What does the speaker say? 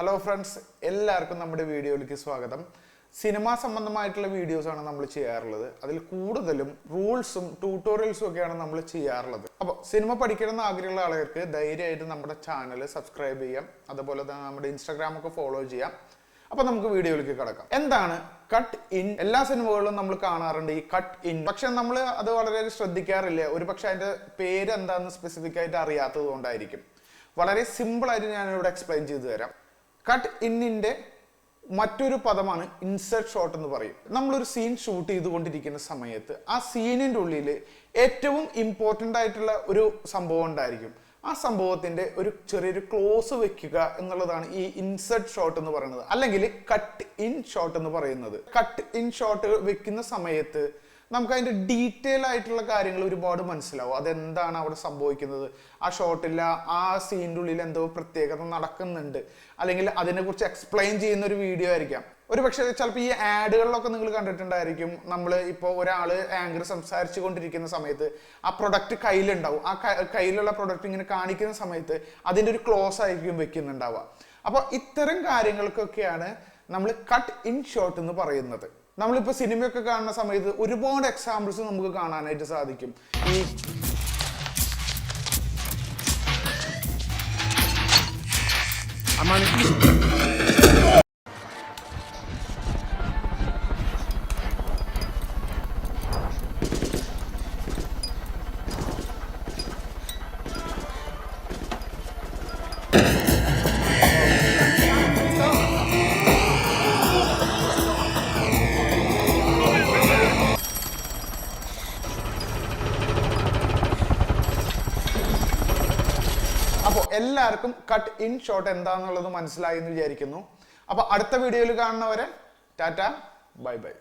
Hello friends, എല്ലാവർക്കും നമ്മുടെ വീഡിയോയിലേക്ക് സ്വാഗതം. സിനിമാ സംബന്ധമായിട്ടുള്ള വീഡിയോസാണ് നമ്മൾ ചെയ്യാറുള്ളത്. അതിൽ കൂടുതലും റൂൾസും ട്യൂട്ടോറിയൽസും ഒക്കെയാണ് നമ്മൾ ചെയ്യാറുള്ളത്. അപ്പോൾ സിനിമ പഠിക്കണമെന്ന് ആഗ്രഹമുള്ള ആളുകൾക്ക് ധൈര്യമായിട്ട് നമ്മുടെ ചാനൽ സബ്സ്ക്രൈബ് ചെയ്യാം. അതുപോലെ തന്നെ നമ്മുടെ ഇൻസ്റ്റാഗ്രാം ഒക്കെ ഫോളോ ചെയ്യാം. അപ്പോൾ നമുക്ക് വീഡിയോയിലേക്ക് കിടക്കാം. എന്താണ് കട്ട് ഇൻ? എല്ലാ സിനിമകളിലും നമ്മൾ കാണാറുണ്ട് ഈ കട്ട് ഇൻ. പക്ഷെ നമ്മൾ അത് വളരെ ശ്രദ്ധിക്കാറില്ല. ഒരു പക്ഷെ അതിൻ്റെ പേര് എന്താണെന്ന് സ്പെസിഫിക് ആയിട്ട് അറിയാത്തത് കൊണ്ടായിരിക്കും. വളരെ സിമ്പിളായിട്ട് ഞാനിവിടെ എക്സ്പ്ലെയിൻ ചെയ്തു തരാം. കട്ട് ഇന്നിൻ്റെ മറ്റൊരു പദമാണ് ഇൻസെർട്ട് ഷോട്ട് എന്ന് പറയും. നമ്മളൊരു സീൻ ഷൂട്ട് ചെയ്തുകൊണ്ടിരിക്കുന്ന സമയത്ത് ആ സീനിൻ്റെ ഉള്ളിൽ ഏറ്റവും ഇമ്പോർട്ടൻ്റ് ആയിട്ടുള്ള ഒരു സംഭവം ഉണ്ടായിരിക്കും. ആ സംഭവത്തിൻ്റെ ഒരു ചെറിയൊരു ക്ലോസ് വെക്കുക എന്നുള്ളതാണ് ഈ ഇൻസെർട്ട് ഷോട്ട് എന്ന് പറയുന്നത്, അല്ലെങ്കിൽ കട്ട് ഇൻ ഷോട്ട് എന്ന് പറയുന്നത്. കട്ട് ഇൻ ഷോട്ട് വെക്കുന്ന സമയത്ത് നമുക്ക് അതിൻ്റെ ഡീറ്റെയിൽ ആയിട്ടുള്ള കാര്യങ്ങൾ ഒരുപാട് മനസ്സിലാവും. അതെന്താണ് അവിടെ സംഭവിക്കുന്നത്, ആ ഷോട്ടില്ല ആ സീനിൻ്റെ ഉള്ളിൽ എന്തോ പ്രത്യേകത നടക്കുന്നുണ്ട്, അല്ലെങ്കിൽ അതിനെക്കുറിച്ച് എക്സ്പ്ലെയിൻ ചെയ്യുന്ന ഒരു വീഡിയോ ആയിരിക്കാം. ഒരു പക്ഷേ ചിലപ്പോൾ ഈ ആഡുകളിലൊക്കെ നിങ്ങൾ കണ്ടിട്ടുണ്ടായിരിക്കും. നമ്മൾ ഇപ്പോൾ ഒരാൾ ആങ്കർ സംസാരിച്ചു കൊണ്ടിരിക്കുന്ന സമയത്ത് ആ പ്രൊഡക്റ്റ് കയ്യിലുണ്ടാവും. ആ കയ്യിലുള്ള പ്രൊഡക്റ്റ് ഇങ്ങനെ കാണിക്കുന്ന സമയത്ത് അതിൻ്റെ ഒരു ക്ലോസ് ആയിരിക്കും വെക്കുന്നുണ്ടാവുക. അപ്പോൾ ഇത്തരം കാര്യങ്ങൾക്കൊക്കെയാണ് നമ്മൾ കട്ട് ഇൻ ഷോട്ട് എന്ന് പറയുന്നത്. നമ്മളിപ്പോൾ സിനിമയൊക്കെ കാണുന്ന സമയത്ത് ഒരുപാട് എക്സാമ്പിൾസ് നമുക്ക് കാണാനായിട്ട് സാധിക്കും. ഈ അപ്പോൾ എല്ലാവർക്കും കട്ട് ഇൻ ഷോട്ട് എന്താണെന്നുള്ളത് മനസ്സിലായി എന്ന് വിചാരിക്കുന്നു. അപ്പോൾ അടുത്ത വീഡിയോയിൽ കാണുന്നവരെ ടാറ്റ, ബൈ ബൈ.